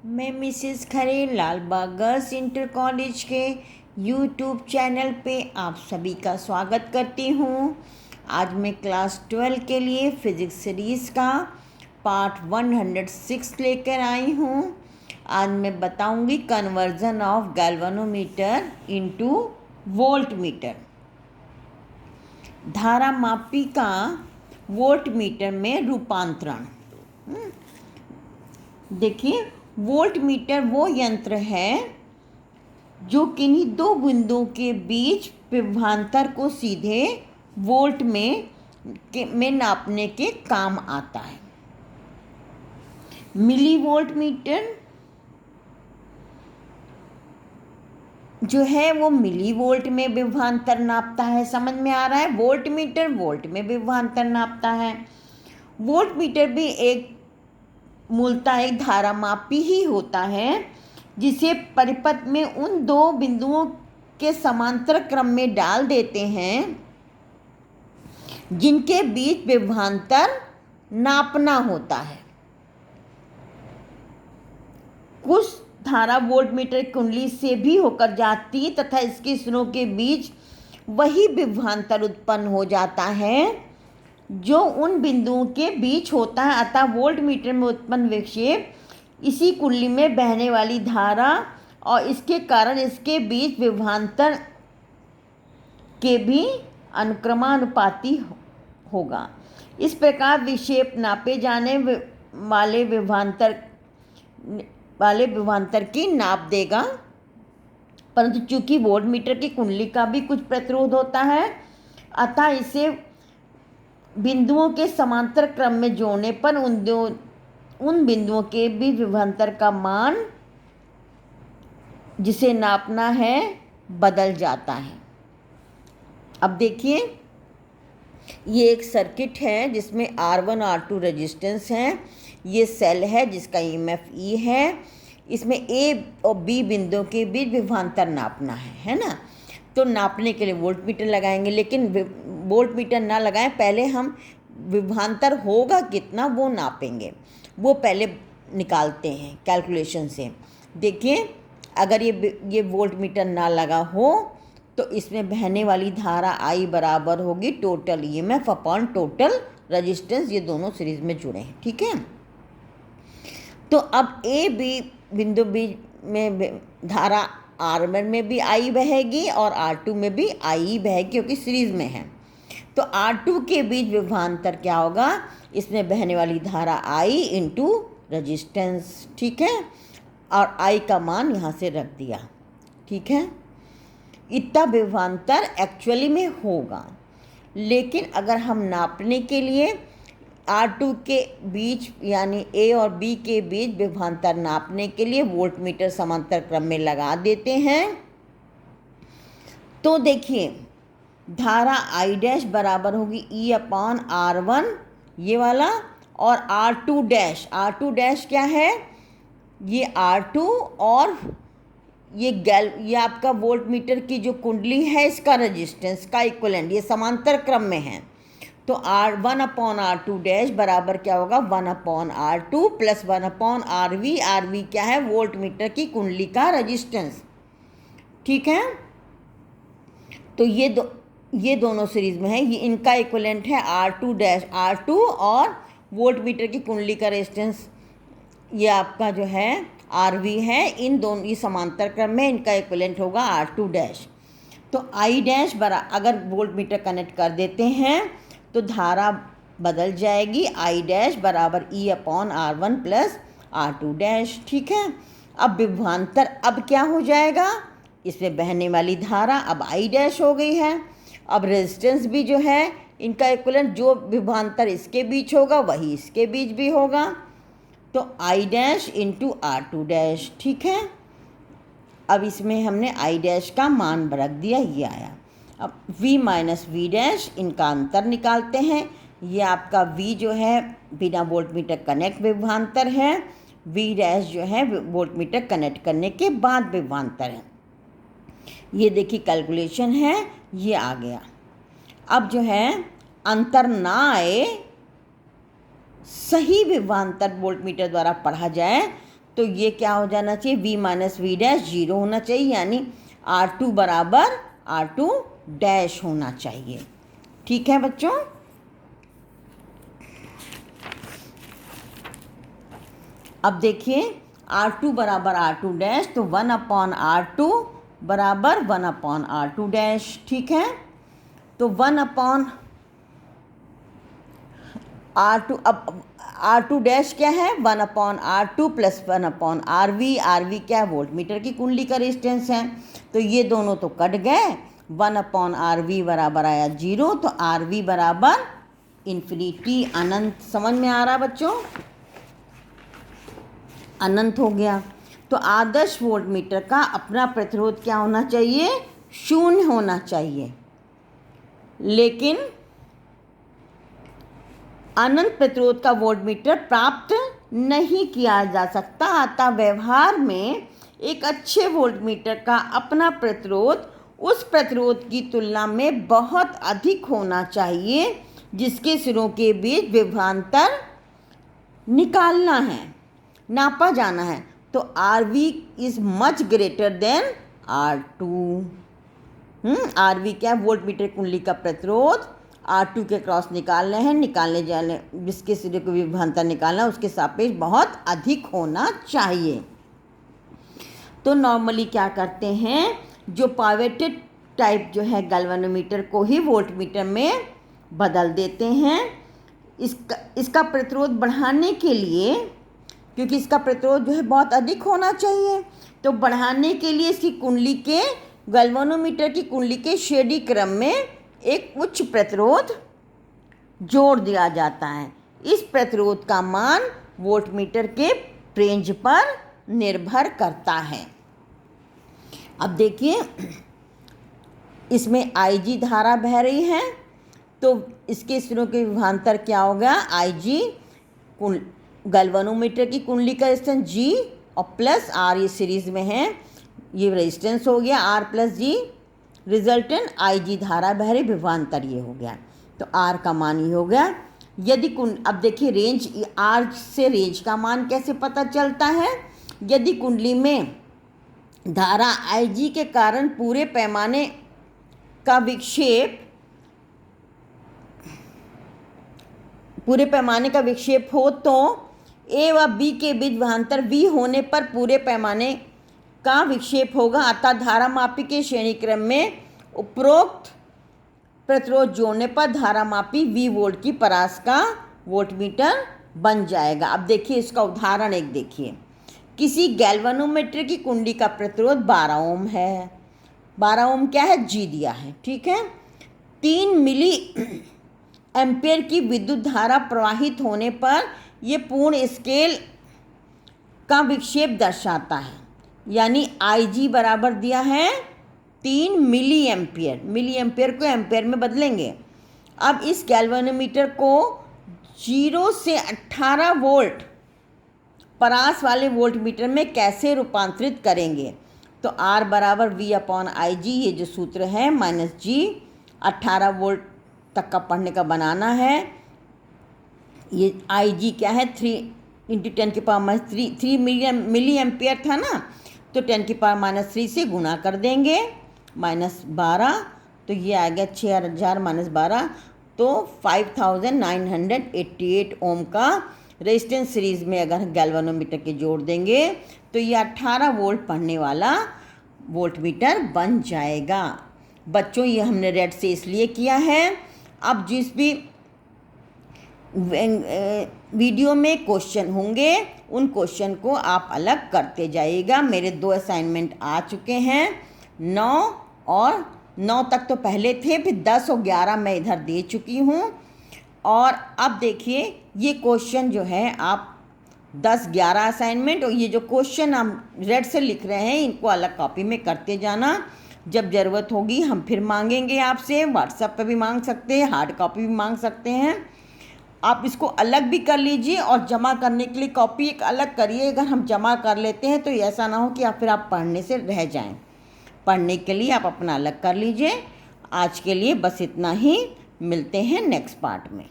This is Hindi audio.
मैं मिसेस खरे लालबाग गर्ल्स इंटर कॉलेज के यूट्यूब चैनल पे आप सभी का स्वागत करती हूँ। आज मैं क्लास 12 के लिए फिज़िक्स सीरीज़ का पार्ट 106 लेकर आई हूँ। आज मैं बताऊँगी conversion of galvanometer into voltmeter. धारा मापी का वोल्टमीटर में रूपांतरण। देखिए, वोल्टमीटर वो यंत्र है जो किन्हीं दो बिंदुओं के बीच विभवांतर को सीधे वोल्ट में नापने के काम आता है। मिली वोल्टमीटर जो है वो मिली वोल्ट में विभवांतर नापता है। समझ में आ रहा है? वोल्टमीटर वोल्ट में विभवांतर नापता है। वोल्टमीटर भी एक मूलतः एक धारा मापी ही होता है जिसे परिपथ में उन दो बिंदुओं के समांतर क्रम में डाल देते हैं जिनके बीच विभवांतर नापना होता है। कुछ धारा वोल्टमीटर कुंडली से भी होकर जाती तथा इसके सिरों के बीच वही विभवांतर उत्पन्न हो जाता है जो उन बिंदुओं के बीच होता है। अतः वोल्टमीटर में उत्पन्न विक्षेप इसी कुंडली में बहने वाली धारा और इसके कारण इसके बीच विभवांतर के भी अनुक्रमानुपाती होगा। इस प्रकार विक्षेप नापे जाने वाले विभवांतर की नाप देगा। परंतु चूंकि वोल्टमीटर की कुंडली का भी कुछ प्रतिरोध होता है, अतः इसे बिंदुओं के समांतर क्रम में जोड़ने पर उन बिंदुओं के भी विभवांतर का मान जिसे नापना है बदल जाता है। अब देखिए, ये एक सर्किट है जिसमें R1 R2 रेजिस्टेंस है। ये सेल है जिसका EMF E है। इसमें A और B बिंदुओं के बीच विभवांतर नापना है ना। तो नापने के लिए वोल्टमीटर लगाएंगे, लेकिन वोल्टमीटर ना लगाएं, पहले हम विभवांतर होगा कितना वो नापेंगे। वो पहले निकालते हैं कैलकुलेशन से। देखिए, अगर ये वोल्टमीटर ना लगा हो तो इसमें बहने वाली धारा I बराबर होगी total EMF upon total resistance. ये दोनों सीरीज में जुड़े हैं, ठीक है। तो अब A B बिंदु B में धारा R1 में भी I बहेगी और R2 में भी I बहेगी क्योंकि सीरीज में है। तो R2 के बीच विभवांतर क्या होगा? इसमें बहने वाली धारा I इंटू रजिस्टेंस, ठीक है। और I का मान यहाँ से रख दिया, ठीक है। इतना विभवांतर एक्चुअली में होगा। लेकिन अगर हम नापने के लिए R2 के बीच यानी A और B के बीच विभवांतर नापने के लिए वोल्टमीटर समांतर क्रम में लगा देते हैं, तो देखिए धारा I डैश बराबर होगी E अपॉन R1 ये वाला, और R2 डैश क्या है? ये R2 और ये आपका वोल्टमीटर की जो कुंडली है इसका रेजिस्टेंस का इक्विवेलेंट, ये समांतर क्रम में है। तो R1 अपॉन R2 डैश बराबर क्या होगा? 1 upon R2 plus 1 upon RV क्या है? वोल्टमीटर की कुंडली का रेजिस्टेंस, ठीक है। तो ये दोनों सीरीज में है। ये इनका इक्विवेलेंट है R2 और वोल्टमीटर की कुंडली का रेजिस्टेंस ये आपका जो है RV है। इन दोनों ये समांतर क्रम में, इनका इक्विवेलेंट होगा R2 डैश। तो I डैश अगर वोल्टमीटर कनेक्ट कर देते हैं तो धारा बदल जाएगी। I डैश बराबर E upon R1 plus R2 dash, ठीक है। अब विभवांतर अब क्या हो जाएगा? इसमें बहने वाली धारा अब I डैश हो गई है। अब रेजिस्टेंस भी जो है इनका इक्विवेलेंट, जो विभवांतर इसके बीच होगा वही इसके बीच भी होगा। तो I dash into R2 dash, ठीक है। अब इसमें हमने I डैश का मान रख दिया, ये आया। अब V माइनस V डैश, इनका अंतर निकालते हैं। ये आपका V जो है बिना वोल्टमीटर कनेक्ट विभवांतर है, V डैश जो है वोल्टमीटर कनेक्ट करने के बाद विभवांतर है। ये देखिए कैलकुलेशन है, ये आ गया। अब जो है अंतर ना आए, सही विभवांतर वोल्टमीटर द्वारा पढ़ा जाए तो ये क्या हो जाना चाहिए, v माइनस वी डैश 0 होना चाहिए, यानी R2 बराबर R2 डैश होना चाहिए। ठीक है बच्चों। अब देखिए R2 बराबर R2 डैश, तो 1/R2 बराबर 1/R2 डैश। ठीक है, तो 1/R2, अब R2 डैश क्या है, 1/R2 प्लस 1/RV। RV क्या है, वोल्ट मीटर की कुंडली का रेजिस्टेंस है, तो ये दोनों तो कट गए, 1/RV बराबर आया 0, तो RV बराबर इन्फिनिटी, अनंत। समझ में आ रहा बच्चों, अनंत हो गया। तो आदर्श वोल्ट मीटर का अपना प्रतिरोध क्या होना चाहिए, 0 होना चाहिए। लेकिन अनंत प्रतिरोध का वोल्ट मीटर प्राप्त नहीं किया जा सकता, अतः व्यवहार में एक अच्छे वोल्ट मीटर का अपना प्रतिरोध उस प्रतिरोध की तुलना में बहुत अधिक होना चाहिए जिसके सिरों के बीच विभवांतर निकालना है, नापा जाना है। तो RV is much greater than R2। RV क्या है, वोल्ट मीटर कुंडली का प्रतिरोध, R2 के क्रॉस निकालने हैं, निकालने जाने जिसके सिरे को विभवांतर निकालना है उसके सापेक्ष बहुत अधिक होना चाहिए। तो नॉर्मली क्या करते हैं, जो पाइवेटेड टाइप जो है गैल्वेनोमीटर को ही वोल्ट मीटर में बदल देते हैं। इसका प्रतिरोध बढ़ाने के लिए, क्योंकि इसका प्रतिरोध जो है बहुत अधिक होना चाहिए, तो बढ़ाने के लिए इसकी कुंडली के, गैल्वेनोमीटर की कुंडली के श्रेणी क्रम में एक उच्च प्रतिरोध जोड़ दिया जाता है। इस प्रतिरोध का मान वोल्टमीटर के रेंज पर निर्भर करता है। अब देखिए इसमें IG धारा बह रही है, तो इसके सिरों के विभवांतर क्या हो गया, IG गैल्वेनोमीटर की कुंडली का रेजिस्टेंस G और प्लस R, ये सीरीज में है, ये रेजिस्टेंस हो गया R plus G, resultant IG धारा बह रही, विभवांतर ये हो गया, तो R का मान ये हो गया। यदि अब देखिए रेंज, R से रेंज का मान कैसे पता चलता है, यदि कुंडली में धारा IG के कारण पूरे पैमाने का विक्षेप हो तो A व B के बीच विभवांतर V होने पर पूरे पैमाने का विक्षेप होगा, अतः धारामापी के श्रेणी क्रम में उपरोक्त प्रतिरोध जोड़ने पर धारामापी V वोल्ट की परास का वोल्टमीटर बन जाएगा। अब देखिए इसका उदाहरण एक देखिए, किसी गैल्वेनोमीटर की कुंडली का प्रतिरोध 12 ओम है, 12 ओम क्या है, G दिया है, ठीक है। 3 मिली एम्पियर की विद्युत धारा प्रवाहित होने पर यह पूर्ण स्केल का विक्षेप दर्शाता है, यानी IG बराबर दिया है 3 मिली एम्पियर, मिली एम्पियर को एम्पियर में बदलेंगे। अब इस गैल्वेनोमीटर को 0 से 18 वोल्ट परास वाले वोल्टमीटर में कैसे रूपांतरित करेंगे, तो R बराबर V/IG, ये जो सूत्र है, माइनस G, 18 वोल्ट तक का पढ़ने का बनाना है। ये IG क्या है, 3 × 10⁻³ मिली एम्पियर था ना, तो 10⁻³ से गुना कर देंगे, -12, तो ये आ गया 6000 - 12, तो 5988 ओम का रेजिस्टेंस सीरीज में अगर गैल्वेनोमीटर के जोड़ देंगे तो ये 18 वोल्ट पढ़ने वाला वोल्टमीटर बन जाएगा। बच्चों ये हमने रेड से इसलिए किया है। अब जिस भी वीडियो में क्वेश्चन होंगे उन क्वेश्चन को आप अलग करते जाइएगा। मेरे 2 असाइनमेंट आ चुके हैं, 9 और 9 तक तो पहले थे, फिर 10 और 11 मैं इधर दे चुकी हूँ। और अब देखिए ये क्वेश्चन जो है आप 10-11 असाइनमेंट, और ये जो क्वेश्चन हम रेड से लिख रहे हैं इनको अलग कॉपी में करते जाना। जब ज़रूरत होगी हम फिर मांगेंगे आपसे, व्हाट्सएप पे भी मांग सकते हैं, हार्ड कॉपी भी मांग सकते हैं। आप इसको अलग भी कर लीजिए और जमा करने के लिए कॉपी एक अलग करिए। अगर हम जमा कर लेते हैं तो ऐसा ना हो कि फिर आप पढ़ने से रह जाएं। पढ़ने के लिए आप अपना अलग कर लीजिए। आज के लिए बस इतना ही, मिलते हैं नेक्स्ट पार्ट में।